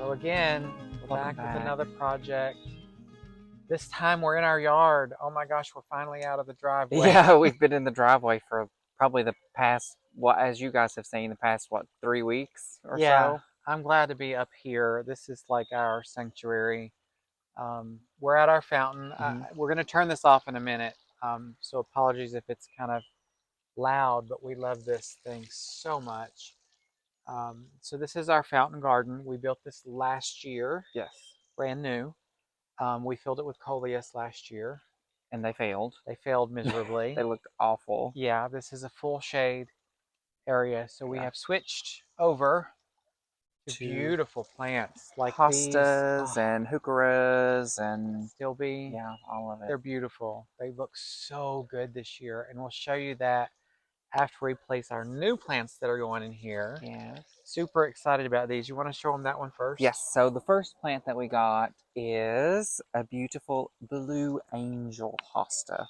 So again, we're Welcome back with back. another project. This time we're in our yard. Oh my gosh, we're finally out of the driveway. Yeah, we've been in the driveway for probably the past, as you guys have seen, the past, 3 weeks or Yeah, so? I'm glad to be up here. This is like our sanctuary. We're at our fountain. Hmm. We're going to turn this off in a minute. So apologies if it's kind of loud, but we love this thing so much. So this is our fountain garden. We built this last year, Yes. brand new. We filled it with coleus last year. And they failed. They failed miserably. They looked awful. Yeah, this is a full shade area. So we Yeah. have switched over to To beautiful plants like these. hostas and heucheras and, Astilbe. yeah, all of it. They're beautiful. They look so good this year. And we'll show you that after we place our new plants that are going in here. Yes. Super excited about these. You want to show them that one first? Yes, so the first plant that we got is a beautiful blue angel hosta.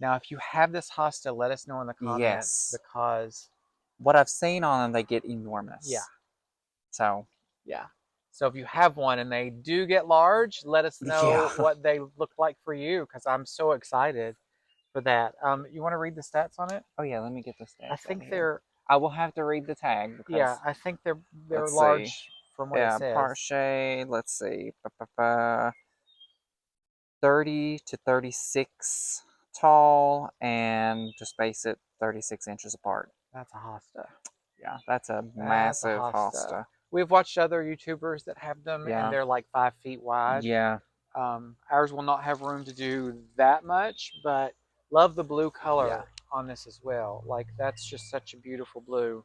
Now, if you have this hosta, let us know in the comments Yes. because, What I've seen on them, they get enormous. yeah, So, yeah. So if you have one and they do get large, let us know yeah. what they look like for you because I'm so excited for that. You want to read the stats on it? Oh yeah, let me get the stats I out think here. they're, I will have to read the tag yeah, because, I think they're let's see. large from what it Yeah, says. part shade, let's see. 30 to 36 tall and to space it 36 inches apart. That's a hosta. Yeah, that's a That's a massive hosta. hosta. We've watched other YouTubers that have them and Yeah. they're like 5 feet wide. Yeah. Ours will not have room to do that much, but love the blue color on this as well. Like that's just such a beautiful blue.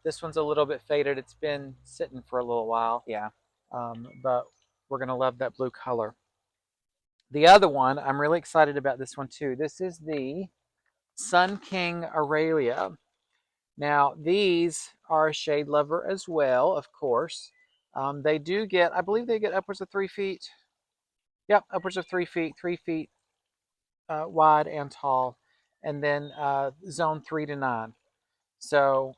This one's a little bit faded. It's been sitting for a little while, Yeah. but we're going to love that blue color. The other one, I'm really excited about this one too. This is the Sun King Aralia. Now, these are a shade lover as well, of course. They do get, I believe they get upwards of 3 feet. Yep, upwards of 3 feet, 3 feet wide and tall. And then zone 3 to 9. So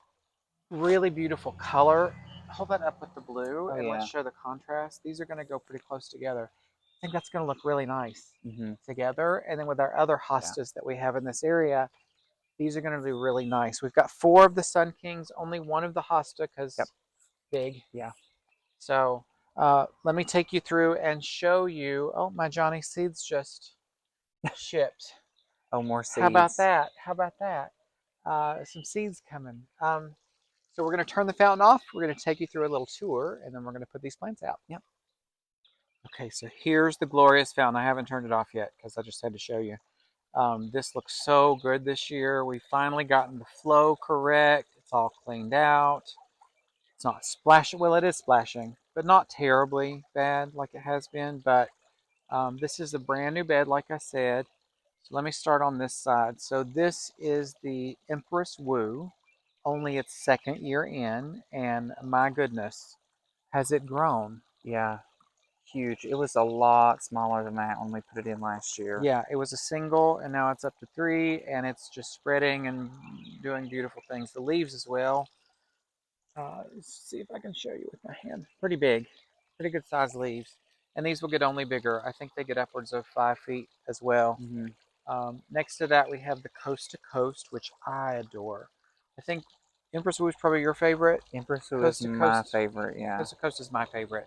really beautiful color. Hold that up with the blue Oh and let's yeah. show the contrast. These are going to go pretty close together. I think that's going to look really nice Mm-hmm. together. And then with our other Yeah. hostas that we have in this area, these are going to be really nice. We've got 4 of the Sun Kings, only 1 of the hosta Yep. because big. Yeah. So let me take you through and show you. Oh, my Johnny seeds just shipped. Oh, more seeds. How about that? How about that? Some seeds coming. So we're going to turn the fountain off. We're going to take you through a little tour, and then we're going to put these plants out. Yep. Okay, so here's the glorious fountain. I haven't turned it off yet because I just had to show you. This looks so good this year. We've finally gotten the flow correct. It's all cleaned out. It's not splashing. Well, it is splashing, but not terribly bad like it has been. But this is a brand new bed, like I said. So let me start on this side. So this is the Empress Wu, only its second year in, and my goodness, has it grown? Yeah. Huge. It was a lot smaller than that when we put it in last year. Yeah, it was a single, and now it's up to 3, and it's just spreading and doing beautiful things. The leaves as well. Let's see if I can show you with my hand. Pretty big, pretty good sized leaves. And these will get only bigger. I think they get upwards of 5 feet as well. Mm-hmm. Next to that, we have the Coast to Coast, which I adore. I think Empress Wu is probably your favorite. Empress Wu is Coast to my Coast. favorite, yeah. Coast to Coast is my favorite.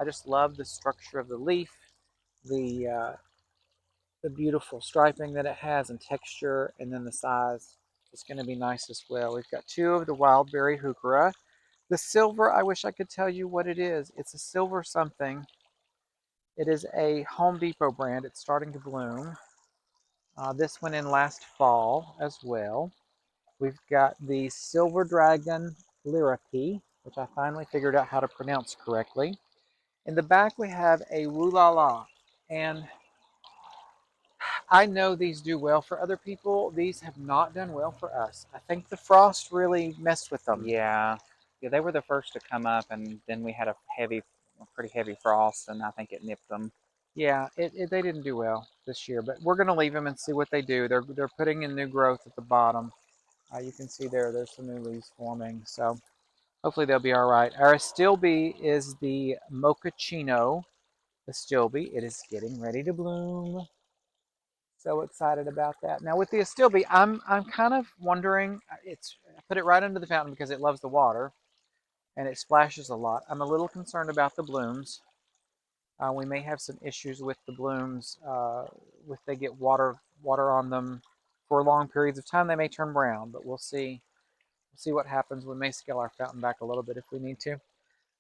I just love the structure of the leaf, the beautiful striping that it has and texture, and then the size is going to be nice as well. We've got 2 of the Wildberry Heuchera. The silver, I wish I could tell you what it is. It's a silver something. It is a Home Depot brand. It's starting to bloom. This went in last fall as well. We've got the Silver Dragon Lyripy, which I finally figured out how to pronounce correctly. In the back, we have a Woolala. And I know these do well for other people. These have not done well for us. I think the frost really messed with them. Yeah. Yeah, they were the first to come up, and then we had a pretty heavy frost, and I think it nipped them. Yeah, they didn't do well this year, but we're going to leave them and see what they do. They're putting in new growth at the bottom. You can see there's some new leaves forming. So Hopefully they'll be all right. Our astilbe is the mochaccino astilbe. It is getting ready to bloom. So excited about that. Now with the astilbe, I'm kind of wondering. I put it right under the fountain because it loves the water and it splashes a lot. I'm a little concerned about the blooms. We may have some issues with the blooms. If they get water on them for long periods of time, they may turn brown. But we'll see. We'll see what happens. We may scale our fountain back a little bit if we need to.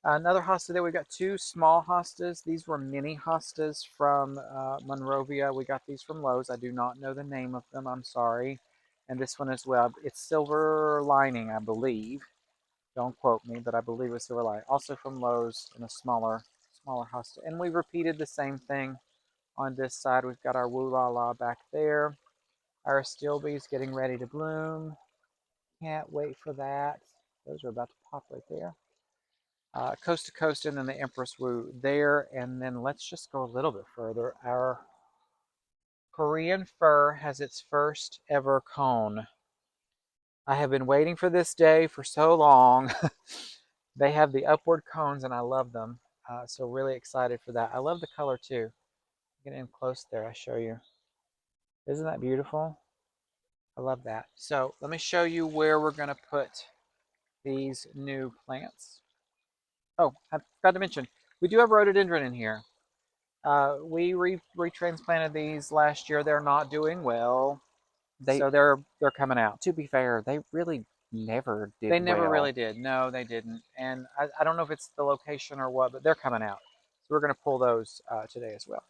Another hosta there. We've got two small hostas. These were mini hostas from Monrovia. We got these from Lowe's. I do not know the name of them. I'm sorry. And this one as well. It's silver lining, I believe. Don't quote me, but I believe it's silver lining. Also from Lowe's in a smaller hosta. And we've repeated the same thing on this side. We've got our Woo La La back there. Our astilbe's getting ready to bloom. Can't wait for that. Those are about to pop right there. Coast to Coast, and then the Empress Woo there. And then let's just go a little bit further. Our Korean fir has its first ever cone. I have been waiting for this day for so long. They have the upward cones, and I love them. So really excited for that. I love the color too. Get in close there. I show you. Isn't that beautiful? I love that. So let me show you where we're going to put these new plants. Oh, I forgot to mention, we do have rhododendron in here. We retransplanted these last year. They're not doing well, They, so they're coming out. to be fair, they really never did They never well. really did. No, they didn't. And I don't know if it's the location or what, but they're coming out. So we're going to pull those today as well.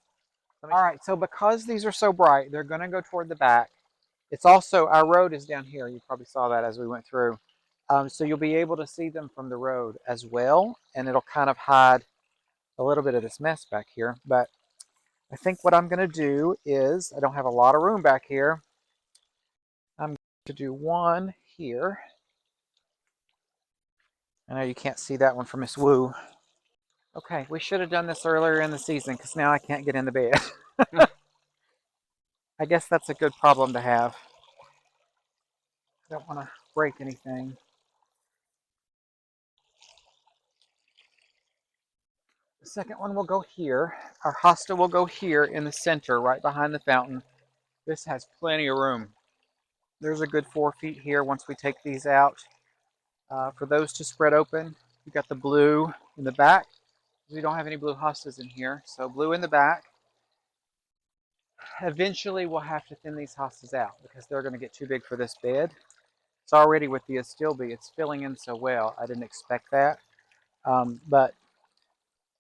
All right, so because these are so bright, they're going to go toward the back. It's also, our road is down here. You probably saw that as we went through. So you'll be able to see them from the road as well, and it'll kind of hide a little bit of this mess back here. But I think what I'm going to do is, I don't have a lot of room back here. I'm going to do one here. I know you can't see that one from Miss Woo. Okay, we should have done this earlier in the season because now I can't get in the bed. I guess that's a good problem to have. I don't want to break anything. The second one will go here. Our hosta will go here in the center, right behind the fountain. This has plenty of room. There's a good 4 feet here once we take these out. For those to spread open, we've got the blue in the back. We don't have any blue hostas in here, so blue in the back. Eventually, we'll have to thin these hostas out because they're going to get too big for this bed. It's already with the astilbe. It's filling in so well. I didn't expect that. But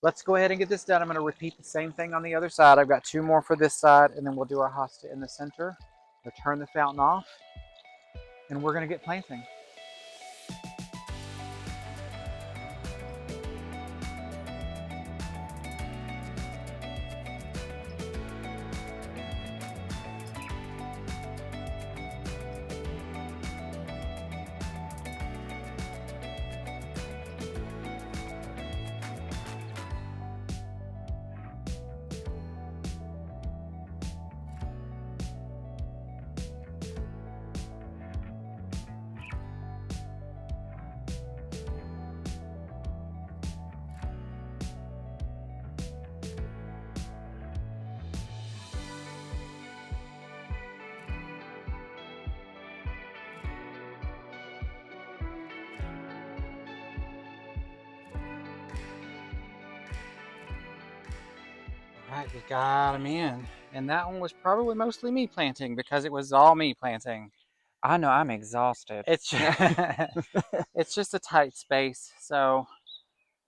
let's go ahead and get this done. I'm going to repeat the same thing on the other side. I've got 2 more for this side, and then we'll do our hosta in the center. We'll turn the fountain off, and we're going to get planting. All right, we got them in. And that one was probably mostly me planting because it was all me planting. I know I'm exhausted. It's it's just a tight space, so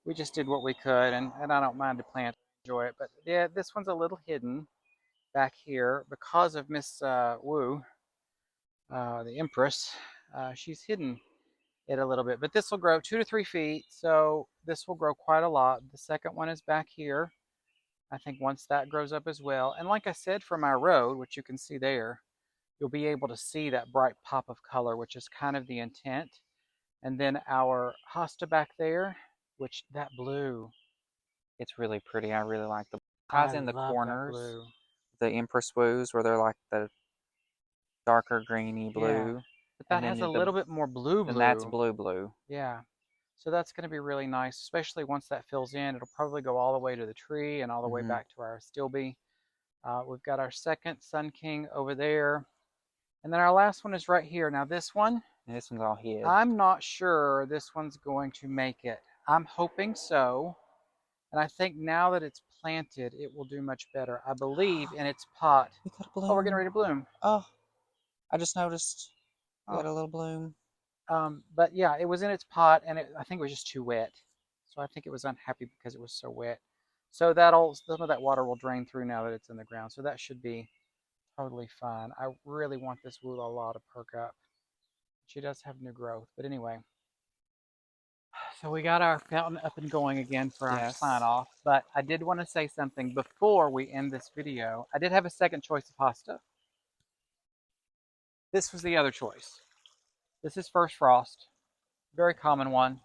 we just did what we could, and I don't mind to plant, enjoy it. But yeah, this one's a little hidden back here because of Miss Wu, the Empress. She's hidden it a little bit, but this will grow 2 to 3 feet, so this will grow quite a lot. The second one is back here. I think once that grows up as well, and like I said, from our road, which you can see there, you'll be able to see that bright pop of color, which is kind of the intent. And then our hosta back there, which that blue, It's really pretty. I really like the ties I in the love that corners. blue. The Empress Woos, where they're like the darker greeny Yeah, blue, but that and has a then little bit more blue that's blue. blue blue. Yeah. So that's going to be really nice, especially once that fills in. It'll probably go all the way to the tree and all the way back to our astilbe. We've got our second Sun King over there. And then our last one is right here. Now this one, And this one's all hid. I'm not sure this one's going to make it. I'm hoping so. And I think now that it's planted, it will do much better. I believe in its pot. We got a bloom. Oh, we're getting ready to bloom. Oh, I just noticed we got Oh. a little bloom. But yeah, it was in its pot, and I think it was just too wet. So I think it was unhappy because it was so wet. So some of that water will drain through now that it's in the ground. So that should be totally fine. I really want this Woo-La-La to perk up. She does have new growth. But anyway, so we got our fountain up and going again for our sign off. But I did want to say something before we end this video. I did have a second choice of Hosta. This was the other choice. This is First Frost. Very common one.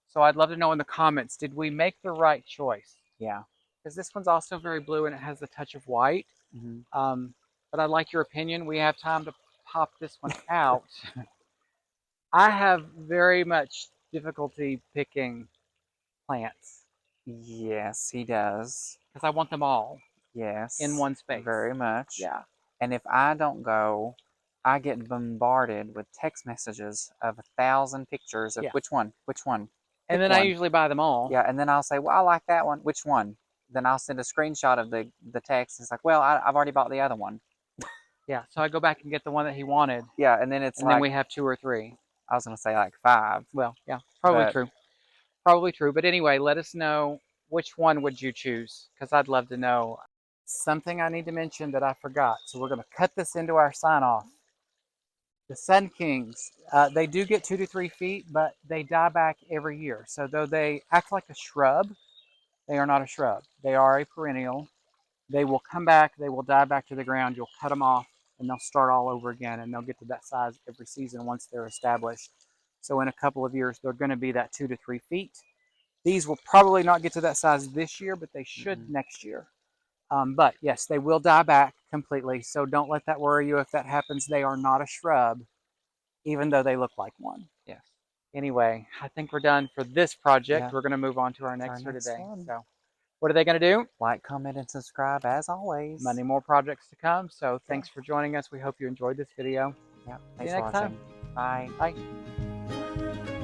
So I'd love to know in the comments, did we make the right choice? Yeah. Because this one's also very blue and it has the touch of white. But I'd like your opinion. We have time to pop this one out. I have very much difficulty picking plants. Yes, he does. Because I want them all. Yes. In one space. Very much. Yeah. And if I don't go, I get bombarded with text messages of 1,000 pictures of which one. And then I usually buy them all. Yeah, and then I'll say, well, I like that one. Which one? Then I'll send a screenshot of the text. It's like, well, I've already bought the other one. Yeah, so I go back and get the one that he wanted. Yeah, and then it's and then we have 2 or 3. I was going to say like 5. Well, yeah, probably true. Probably true. But anyway, let us know which one would you choose, because I'd love to know. Something I need to mention that I forgot. So we're going to cut this into our sign off. The Sun Kings, they do get 2 to 3 feet, but they die back every year. So though they act like a shrub, they are not a shrub. They are a perennial. They will come back, they will die back to the ground. You'll cut them off and they'll start all over again, and they'll get to that size every season once they're established. So in a couple of years, they're going to be that 2 to 3 feet. These will probably not get to that size this year, but they should next year. But yes, they will die back completely. So don't let that worry you if that happens. They are not a shrub, even though they look like one. Yes. Anyway, I think we're done for this project. Yeah. We're going to move on to our next for today. So what are they going to do? Like, comment, and subscribe as always. Many more projects to come. So thanks for joining us. We hope you enjoyed this video. Yeah. Thanks for watching. Bye. Bye.